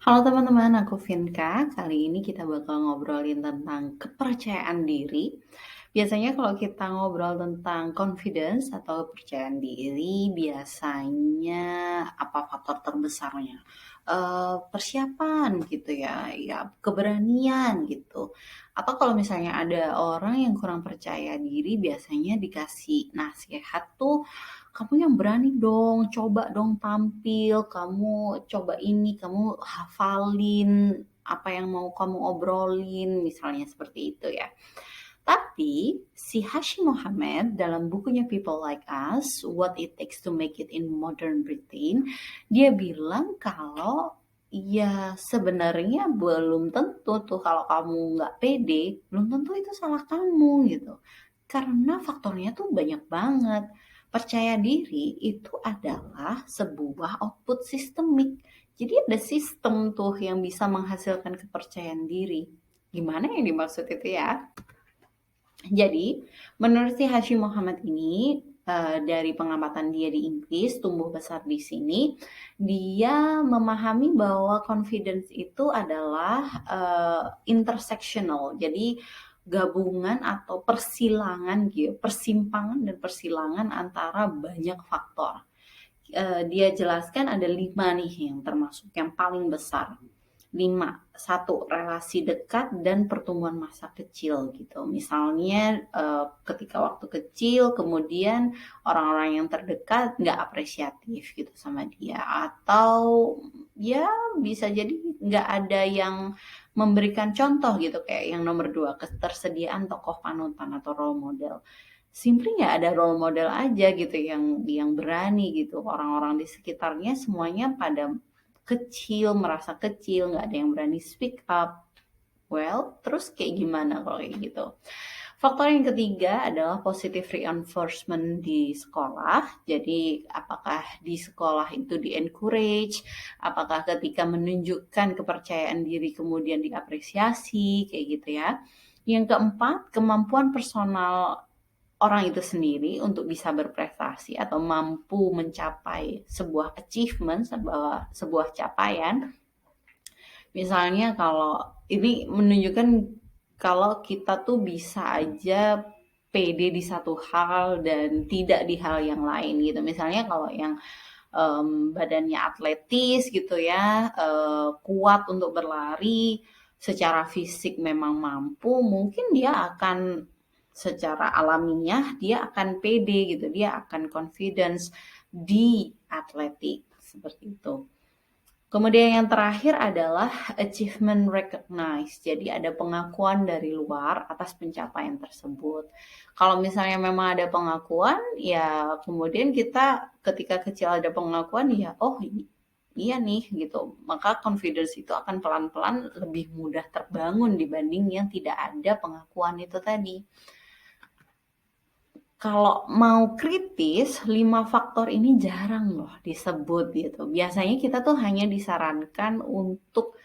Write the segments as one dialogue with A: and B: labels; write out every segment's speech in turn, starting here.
A: Halo teman-teman, aku Vinka. Kali ini kita bakal ngobrolin tentang kepercayaan diri. Biasanya kalau kita ngobrol tentang confidence atau kepercayaan diri, biasanya apa faktor terbesarnya? Persiapan gitu ya, keberanian gitu. Atau kalau misalnya ada orang yang kurang percaya diri, biasanya dikasih nasihat tuh, kamu yang berani dong, coba dong tampil, kamu coba ini, kamu hafalin apa yang mau kamu obrolin, misalnya seperti itu ya. Tapi si Hashim Mohammed dalam bukunya People Like Us, What It Takes to Make It in Modern Britain, dia bilang kalau ya sebenarnya belum tentu tuh kalau kamu nggak pede, belum tentu itu salah kamu gitu. Karena faktornya tuh banyak banget. Percaya diri itu adalah sebuah output sistemik. Jadi ada sistem tuh yang bisa menghasilkan kepercayaan diri. Gimana yang dimaksud itu ya? Jadi, menurut si Hashim Mohamad ini, dari pengamatan dia di Inggris, tumbuh besar di sini, dia memahami bahwa confidence itu adalah intersectional. Jadi, gabungan atau persilangan gitu, persimpangan dan persilangan antara banyak faktor. Dia jelaskan ada 5 nih yang termasuk yang paling besar. 5. Satu, relasi dekat dan pertumbuhan masa kecil gitu. Misalnya ketika waktu kecil kemudian orang-orang yang terdekat nggak apresiatif gitu sama dia. Atau ya bisa jadi nggak ada yang memberikan contoh gitu kayak yang nomor 2, ketersediaan tokoh panutan atau role model. Simply nggak ada role model aja gitu yang berani gitu. Orang-orang di sekitarnya semuanya pada kecil, merasa kecil, nggak ada yang berani speak up. Well, terus kayak gimana kalau kayak gitu? Faktor yang ketiga adalah positive reinforcement di sekolah. Jadi, apakah di sekolah itu di-encourage? Apakah ketika menunjukkan kepercayaan diri kemudian diapresiasi? Kayak gitu ya. Yang keempat, kemampuan personal orang itu sendiri untuk bisa berprestasi atau mampu mencapai sebuah achievement, sebuah capaian. Misalnya kalau ini menunjukkan kalau kita tuh bisa aja pede di satu hal dan tidak di hal yang lain gitu. Misalnya kalau yang badannya atletis gitu ya, kuat untuk berlari, secara fisik memang mampu, mungkin dia akan secara alamiah dia akan pede gitu, dia akan confidence di atletik seperti itu. Kemudian yang terakhir adalah achievement recognized. Jadi ada pengakuan dari luar atas pencapaian tersebut. Kalau misalnya memang ada pengakuan, ya kemudian kita ketika kecil ada pengakuan, ya oh iya nih gitu. Maka confidence itu akan pelan-pelan lebih mudah terbangun dibanding yang tidak ada pengakuan itu tadi. Kalau mau kritis, 5 faktor ini jarang loh disebut gitu. Biasanya kita tuh hanya disarankan untuk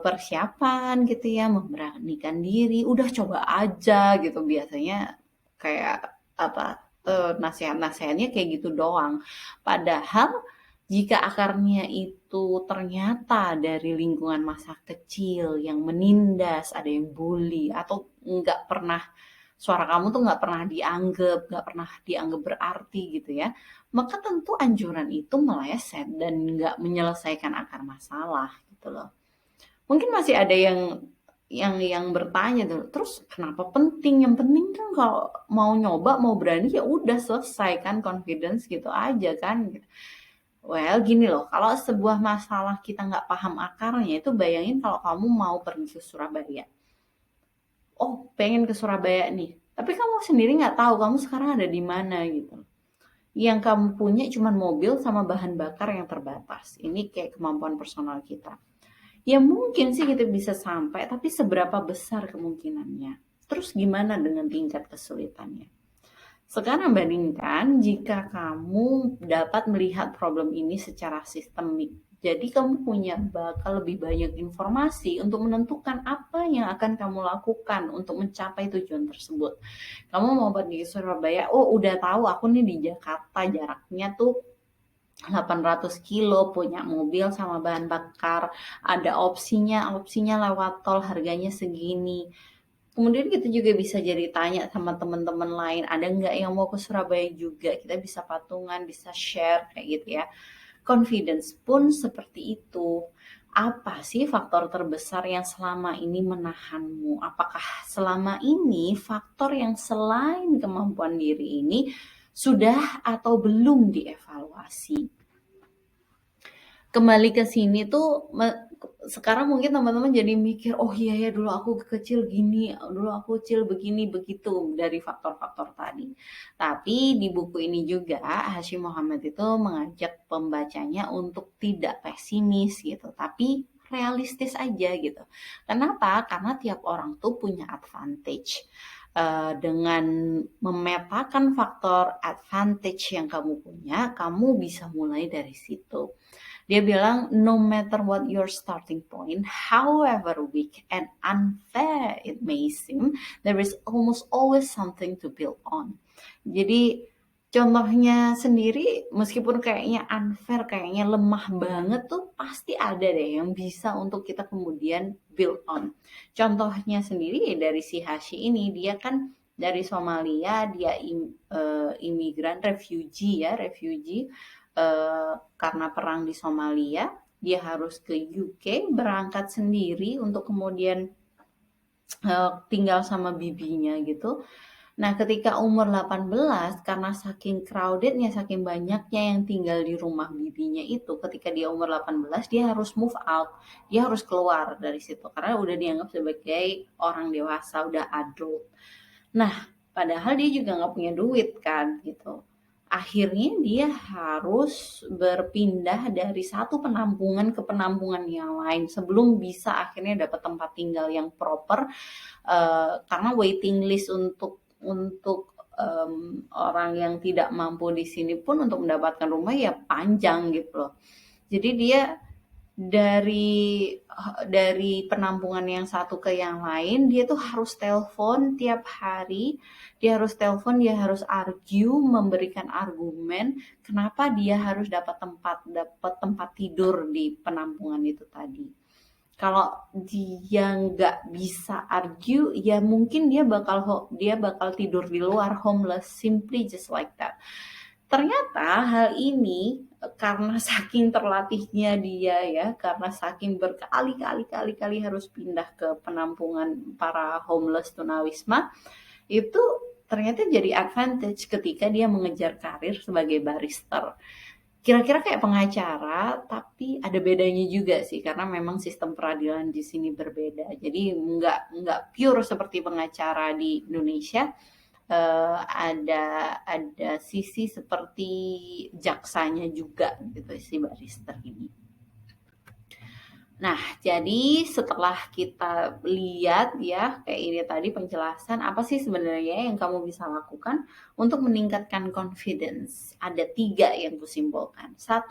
A: persiapan gitu ya, memberanikan diri, udah coba aja gitu. Biasanya kayak apa nasihat-nasihatnya kayak gitu doang. Padahal jika akarnya itu ternyata dari lingkungan masa kecil yang menindas, ada yang bully atau nggak pernah suara kamu tuh nggak pernah dianggap berarti gitu ya, maka tentu anjuran itu meleset dan nggak menyelesaikan akar masalah gitu loh. Mungkin masih ada yang bertanya tuh, terus kenapa penting? Yang penting kan kalau mau nyoba, mau berani ya udah selesai kan, confidence gitu aja kan. Gitu. Well, gini loh, kalau sebuah masalah kita nggak paham akarnya, itu bayangin kalau kamu mau pergi ke Surabaya. Oh, pengen ke Surabaya nih. Tapi kamu sendiri nggak tahu kamu sekarang ada di mana gitu. Yang kamu punya cuma mobil sama bahan bakar yang terbatas. Ini kayak kemampuan personal kita. Ya mungkin sih kita bisa sampai, tapi seberapa besar kemungkinannya? Terus gimana dengan tingkat kesulitannya? Sekarang bandingkan jika kamu dapat melihat problem ini secara sistemik. Jadi kamu punya bakal lebih banyak informasi untuk menentukan apa yang akan kamu lakukan untuk mencapai tujuan tersebut. Kamu mau pergi ke Surabaya, oh udah tahu aku nih di Jakarta, jaraknya tuh 800 kilo, punya mobil sama bahan bakar, ada opsinya lewat tol harganya segini. Kemudian kita juga bisa jadi tanya sama teman-teman lain, ada nggak yang mau ke Surabaya juga? Kita bisa patungan, bisa share kayak gitu ya. Confidence pun seperti itu. Apa sih faktor terbesar yang selama ini menahanmu? Apakah selama ini faktor yang selain kemampuan diri ini sudah atau belum dievaluasi? Kembali ke sini tuh sekarang mungkin teman-teman jadi mikir, oh iya ya dulu aku kecil gini, dulu aku kecil begini begitu dari faktor-faktor tadi. Tapi di buku ini juga Hashim Muhammad itu mengajak pembacanya untuk tidak pesimis gitu, tapi realistis aja gitu. Kenapa? Karena tiap orang tuh punya advantage. Dengan memetakan faktor advantage yang kamu punya, kamu bisa mulai dari situ. Dia bilang, no matter what your starting point, however weak and unfair it may seem, there is almost always something to build on. Jadi contohnya sendiri, meskipun kayaknya unfair, kayaknya lemah banget tuh, pasti ada deh yang bisa untuk kita kemudian build on. Contohnya sendiri dari si Hashi ini, dia kan dari Somalia, dia imigran, refugee karena perang di Somalia, dia harus ke UK, berangkat sendiri untuk kemudian tinggal sama bibinya gitu. Nah, ketika umur 18, karena saking crowdednya, saking banyaknya yang tinggal di rumah bibinya itu, ketika dia umur 18, dia harus move out. Dia harus keluar dari situ, karena udah dianggap sebagai orang dewasa, udah adult. Nah, padahal dia juga nggak punya duit kan, gitu. Akhirnya dia harus berpindah dari satu penampungan ke penampungan yang lain sebelum bisa akhirnya dapat tempat tinggal yang proper, karena waiting list untuk orang yang tidak mampu di sini pun untuk mendapatkan rumah ya panjang gitu loh. Jadi dia dari penampungan yang satu ke yang lain, dia tuh harus telepon tiap hari, dia harus argue, memberikan argumen kenapa dia harus dapat tempat tidur di penampungan itu tadi. Kalau dia nggak bisa argue, ya mungkin dia bakal tidur di luar, homeless, simply just like that. Ternyata hal ini karena saking terlatihnya dia ya, karena saking berkali-kali harus pindah ke penampungan para homeless tunawisma, itu ternyata jadi advantage ketika dia mengejar karir sebagai barista. Kira-kira kayak pengacara, tapi ada bedanya juga sih, karena memang sistem peradilan di sini berbeda. Jadi nggak pure seperti pengacara di Indonesia. Ada sisi seperti jaksanya juga gitu si barista ini. Nah, jadi setelah kita lihat ya, kayak ini tadi penjelasan, apa sih sebenarnya yang kamu bisa lakukan untuk meningkatkan confidence? Ada 3 yang kusimpulkan. 1,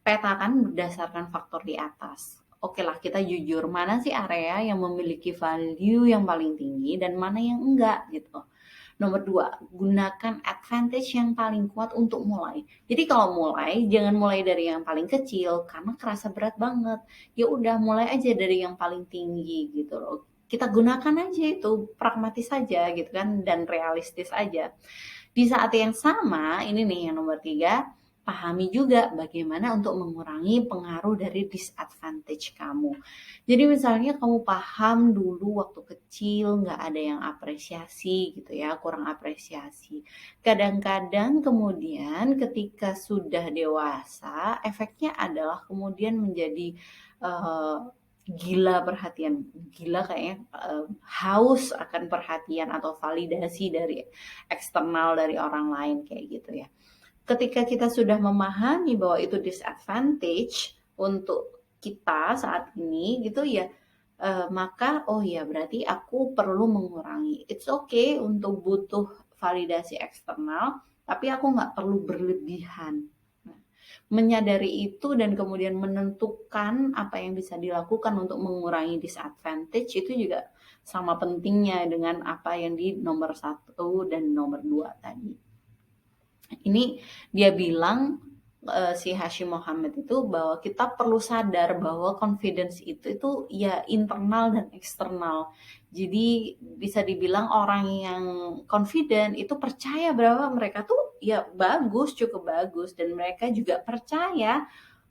A: petakan berdasarkan faktor di atas. Oke lah, kita jujur, mana sih area yang memiliki value yang paling tinggi dan mana yang enggak gitu. Nomor 2, gunakan advantage yang paling kuat untuk mulai. Jadi kalau mulai, jangan mulai dari yang paling kecil karena kerasa berat banget. Ya udah mulai aja dari yang paling tinggi gitu loh. Kita gunakan aja itu, pragmatis aja gitu kan, dan realistis aja. Di saat yang sama, ini nih yang nomor 3, pahami juga bagaimana untuk mengurangi pengaruh dari disadvantage kamu. Jadi misalnya kamu paham dulu waktu kecil nggak ada yang apresiasi gitu ya, kurang apresiasi. Kadang-kadang kemudian ketika sudah dewasa, efeknya adalah kemudian menjadi gila perhatian, gila kayaknya haus akan perhatian atau validasi dari eksternal dari orang lain kayak gitu ya. Ketika kita sudah memahami bahwa itu disadvantage untuk kita saat ini gitu ya, maka oh ya berarti aku perlu mengurangi. It's okay untuk butuh validasi eksternal, tapi aku nggak perlu berlebihan. Nah, menyadari itu dan kemudian menentukan apa yang bisa dilakukan untuk mengurangi disadvantage itu juga sama pentingnya dengan apa yang di nomor 1 dan nomor 2 tadi. Ini dia bilang si Hashim Mohamad itu bahwa kita perlu sadar bahwa confidence itu ya internal dan eksternal. Jadi bisa dibilang orang yang confident itu percaya bahwa mereka tuh ya bagus, cukup bagus, dan mereka juga percaya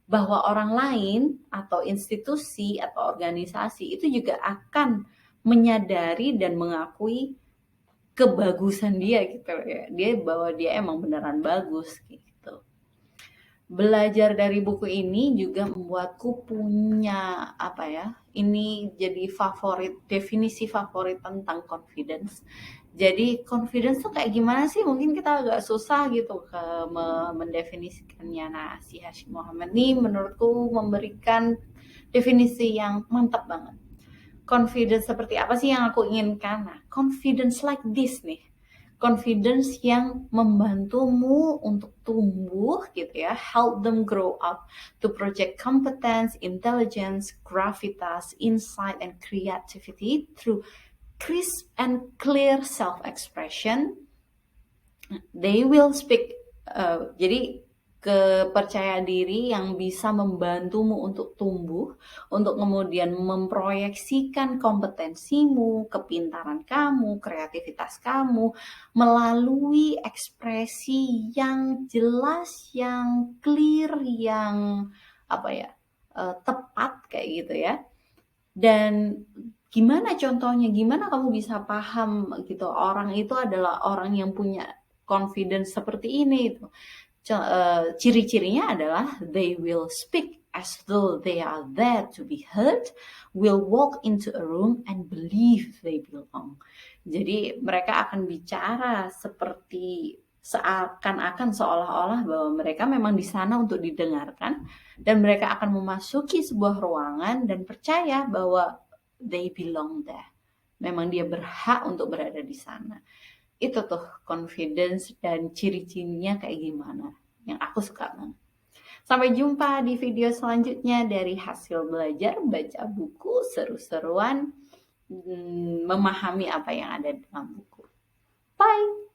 A: bahwa orang lain atau institusi atau organisasi itu juga akan menyadari dan mengakui kebagusan dia gitu ya. Dia bahwa dia emang beneran bagus gitu. Belajar dari buku ini juga membuatku punya apa ya? Ini jadi definisi favorit tentang confidence. Jadi confidence tuh kayak gimana sih? Mungkin kita agak susah gitu mendefinisikannya. Nah, si Hashim Mohamad nih menurutku memberikan definisi yang mantap banget. Confidence seperti apa sih yang aku inginkan? Nah, confidence like this nih. Confidence yang membantumu untuk tumbuh gitu ya, help them grow up to project competence, intelligence, gravitas, insight, and creativity through crisp and clear self-expression. They will speak. Jadi kepercayaan diri yang bisa membantumu untuk tumbuh, untuk kemudian memproyeksikan kompetensimu, kepintaran kamu, kreativitas kamu melalui ekspresi yang jelas, yang clear, yang apa ya, tepat kayak gitu ya. Dan gimana contohnya, gimana kamu bisa paham gitu orang itu adalah orang yang punya confidence seperti ini itu. Ciri-cirinya adalah they will speak as though they are there to be heard, will walk into a room and believe they belong. Jadi mereka akan bicara seperti seakan-akan seolah-olah bahwa mereka memang di sana untuk didengarkan, dan mereka akan memasuki sebuah ruangan dan percaya bahwa they belong there. Memang dia berhak untuk berada di sana. Itu tuh confidence dan ciri-cirinya kayak gimana yang aku suka banget. Sampai jumpa di video selanjutnya dari hasil belajar baca buku seru-seruan, memahami apa yang ada dalam buku. Bye.